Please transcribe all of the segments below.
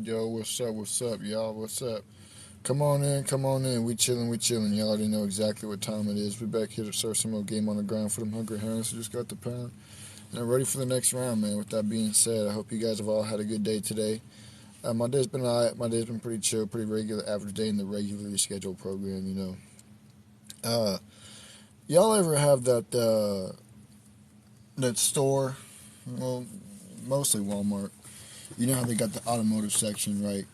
Yo, what's up, y'all? What's up? Come on in. We chillin'. Y'all already know exactly what time it is. We back here to serve some more game on the ground for them hungry hounds who just got the pound. And I'm ready for the next round, man. With that being said, I hope you guys have all had a good day today. My day's been alright. My day's been pretty chill, pretty regular, average day in the regularly scheduled program, you know. Y'all ever have that store? Well, mostly Walmart. You know how they got the automotive section, right?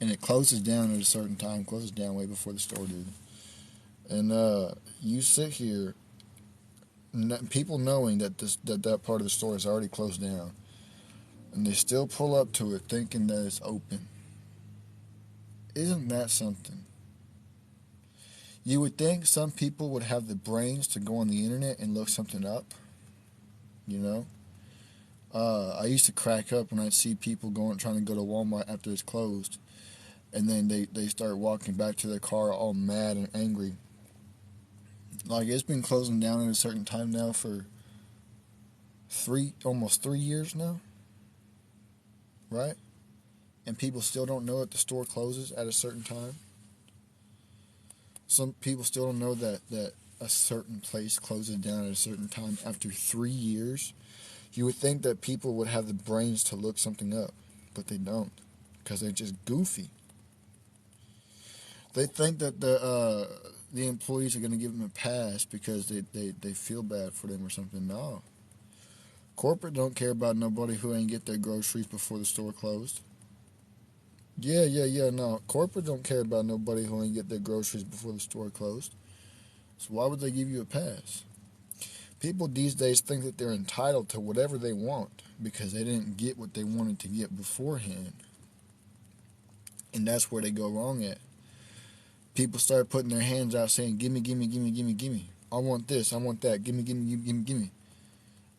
And it closes down at a certain time, closes down way before the store did. And you sit here, people knowing that that part of the store is already closed down, and they still pull up to it thinking that it's open. Isn't that something? You would think some people would have the brains to go on the internet and look something up, you know? I used to crack up when I'd see people trying to go to Walmart after it's closed, and then they start walking back to their car all mad and angry. Like, it's been closing down at a certain time now for almost 3 years now, right? And people still don't know that the store closes at a certain time. Some people still don't know that a certain place closes down at a certain time after 3 years. You would think that people would have the brains to look something up, but they don't, because they're just goofy. They think that the employees are going to give them a pass because they feel bad for them or something. No. Corporate don't care about nobody who ain't get their groceries before the store closed. Yeah, no. Corporate don't care about nobody who ain't get their groceries before the store closed. So why would they give you a pass? People these days think that they're entitled to whatever they want because they didn't get what they wanted to get beforehand. And that's where they go wrong at. People start putting their hands out saying, gimme. I want this, I want that, gimme.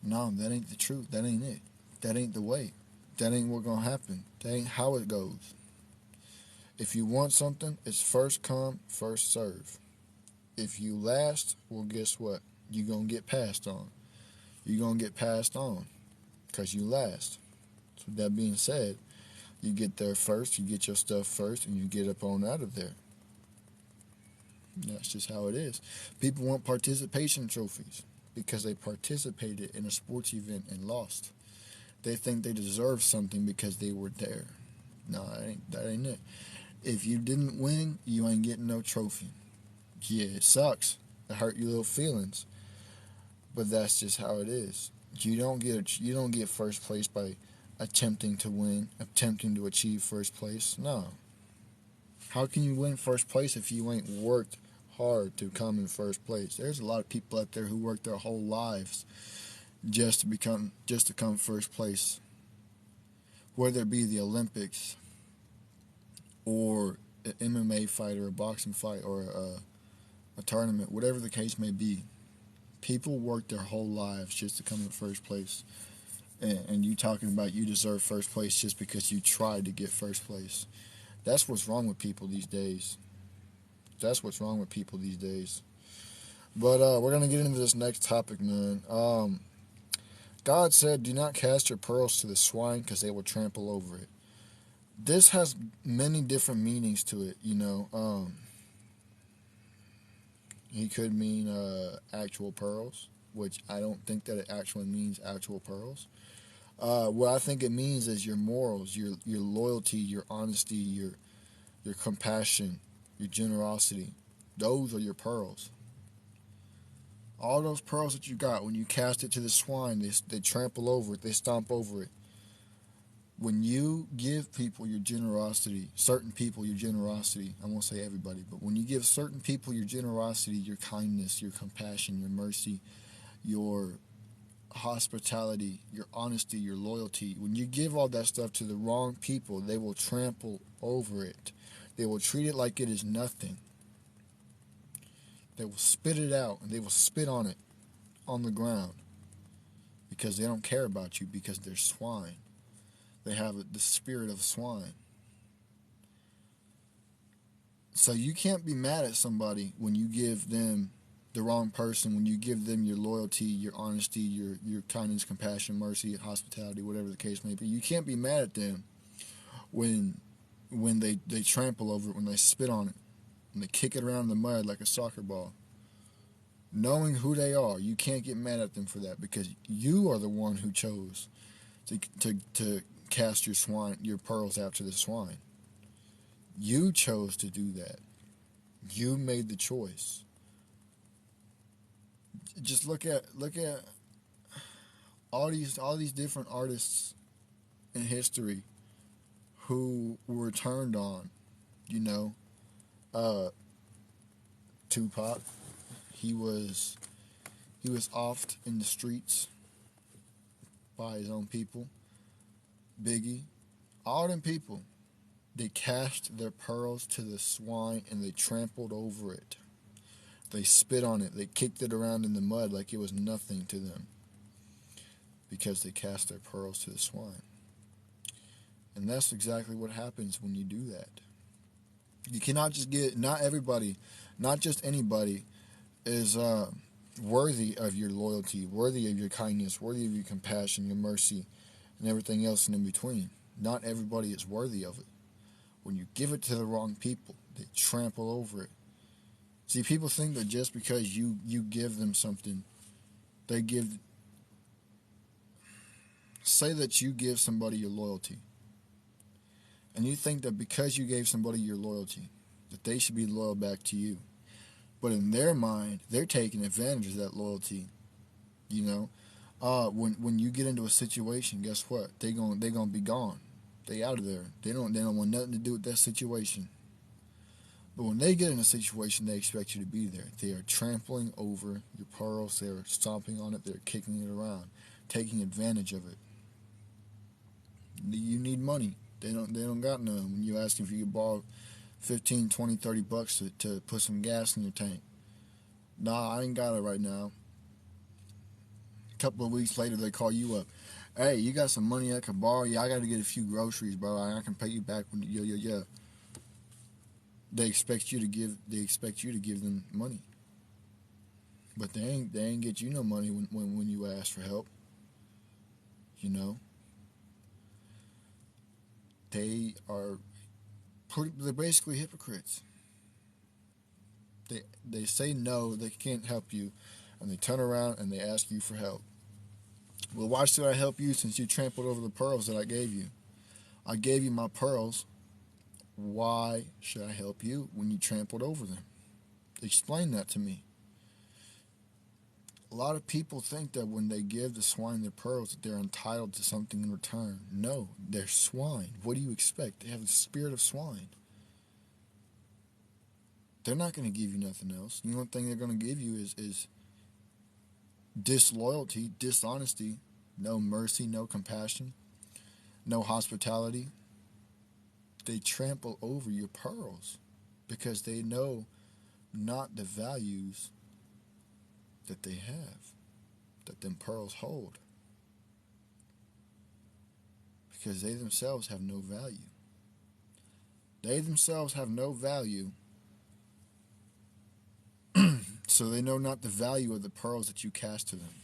No, that ain't the truth. That ain't it. That ain't the way. That ain't what's gonna happen. That ain't how it goes. If you want something, it's first come, first serve. If you last, well, guess what? You're gonna get passed on. You're gonna get passed on because you last. So that being said, you get there first, you get your stuff first, and you get up on out of there. That's just how it is. People want participation trophies because they participated in a sports event and lost. They think they deserve something because they were there. No, that ain't it. If you didn't win, you ain't getting no trophy. Yeah, it sucks. It hurt your little feelings. But that's just how it is. You don't get first place by attempting to win, attempting to achieve first place. No. How can you win first place if you ain't worked hard to come in first place? There's a lot of people out there who work their whole lives just to come first place. Whether it be the Olympics or an MMA fight or a boxing fight or a tournament, whatever the case may be, people work their whole lives just to come in first place. And you talking about you deserve first place just because you tried to get first place. That's what's wrong with people these days. But we're going to get into this next topic, man. God said, do not cast your pearls to the swine because they will trample over it. This has many different meanings to it, you know. He could mean actual pearls, which I don't think that it actually means actual pearls. What I think it means is your morals, your loyalty, your honesty, your compassion, your generosity. Those are your pearls. All those pearls that you got, when you cast it to the swine, they trample over it, they stomp over it. When you give people your generosity, certain people your generosity, I won't say everybody, but when you give certain people your generosity, your kindness, your compassion, your mercy, your hospitality, your honesty, your loyalty, when you give all that stuff to the wrong people, they will trample over it. They will treat it like it is nothing. They will spit it out and they will spit on it on the ground because they don't care about you because they're swine. They have the spirit of a swine. So you can't be mad at somebody when you give them the wrong person, when you give them your loyalty, your honesty, your kindness, compassion, mercy, hospitality, whatever the case may be. You can't be mad at them when they trample over it, when they spit on it, and they kick it around in the mud like a soccer ball. Knowing who they are, you can't get mad at them for that, because you are the one who chose to cast your pearls out to the swine. You chose to do that. You made the choice. Just look at all these different artists in history who were turned on. You know, Tupac. He was offed in the streets by his own people. Biggie, all them people, they cast their pearls to the swine and they trampled over it. They spit on it. They kicked it around in the mud like it was nothing to them, because they cast their pearls to the swine. And that's exactly what happens when you do that. You cannot just not everybody, not just anybody is worthy of your loyalty, worthy of your kindness, worthy of your compassion, your mercy, and everything else in between. Not everybody is worthy of it. When you give it to the wrong people, they trample over it. See, people think that just because you give them something, say that you give somebody your loyalty, and you think that because you gave somebody your loyalty, that they should be loyal back to you. But in their mind, they're taking advantage of that loyalty. You know, when you get into a situation, guess what? They gonna be gone. They out of there. They don't want nothing to do with that situation. But when they get in a situation, they expect you to be there. They are trampling over your pearls. They are stomping on it. They're kicking it around, taking advantage of it. You need money. They don't got none. When you ask them if you could borrow 15, 20, 30 bucks to put some gas in your tank. Nah, I ain't got it right now. A couple of weeks later, they call you up. Hey, you got some money I can borrow? Yeah, I got to get a few groceries, bro. I can pay you back when yeah. They expect you to give them money, but they ain't get you no money when you ask for help. You know, they're basically hypocrites. They say no, they can't help you, and they turn around and they ask you for help. Well, why should I help you since you trampled over the pearls that I gave you? I gave you my pearls. Why should I help you when you trampled over them? Explain that to me. A lot of people think that when they give the swine their pearls, that they're entitled to something in return. No, they're swine. What do you expect? They have the spirit of swine. They're not going to give you nothing else. The only thing they're going to give you is disloyalty, dishonesty, no mercy, no compassion, no hospitality. They trample over your pearls because they know not the values that they have, that them pearls hold, because they themselves have no value. They themselves have no value, so they know not the value of the pearls that you cast to them.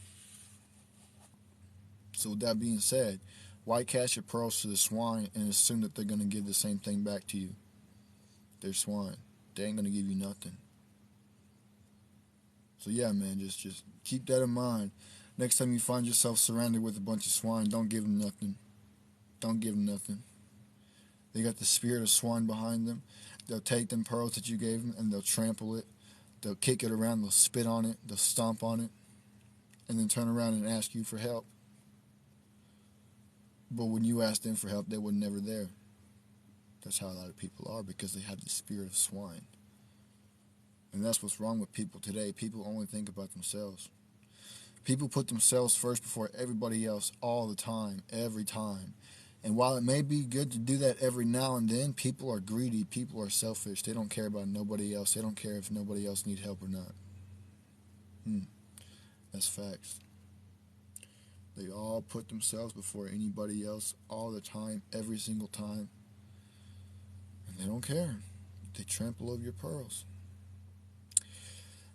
So with that being said, why cast your pearls to the swine and assume that they're going to give the same thing back to you? They're swine. They ain't going to give you nothing. So yeah, man, just keep that in mind. Next time you find yourself surrounded with a bunch of swine, don't give them nothing. Don't give them nothing. They got the spirit of swine behind them. They'll take them pearls that you gave them and they'll trample it. They'll kick it around. They'll spit on it. They'll stomp on it. And then turn around and ask you for help. But when you ask them for help, they were never there. That's how a lot of people are, because they have the spirit of swine. And that's what's wrong with people today. People only think about themselves. People put themselves first before everybody else all the time, every time. And while it may be good to do that every now and then, people are greedy. People are selfish. They don't care about nobody else. They don't care if nobody else needs help or not. That's facts. They all put themselves before anybody else all the time, every single time. And they don't care. They trample over your pearls.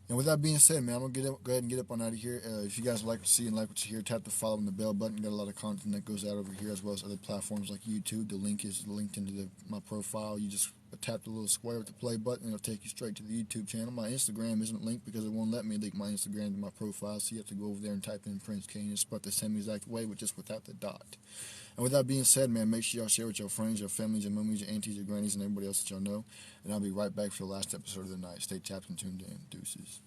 And with that being said, man, I'm going to go ahead and get up on out of here. If you guys like to see and like what you hear, tap the follow and the bell button. Got a lot of content that goes out over here, as well as other platforms like YouTube. The link is linked into my profile. You just tap the little square with the play button, and it'll take you straight to the YouTube channel. My Instagram isn't linked because it won't let me link my Instagram to my profile, so you have to go over there and type in Prince Kane. It's spelled the same exact way, but just without the dot. And with that being said, man, make sure y'all share with your friends, your families, your mummies, your aunties, your grannies, and everybody else that y'all know. And I'll be right back for the last episode of the night. Stay tapped and tuned in. Deuces.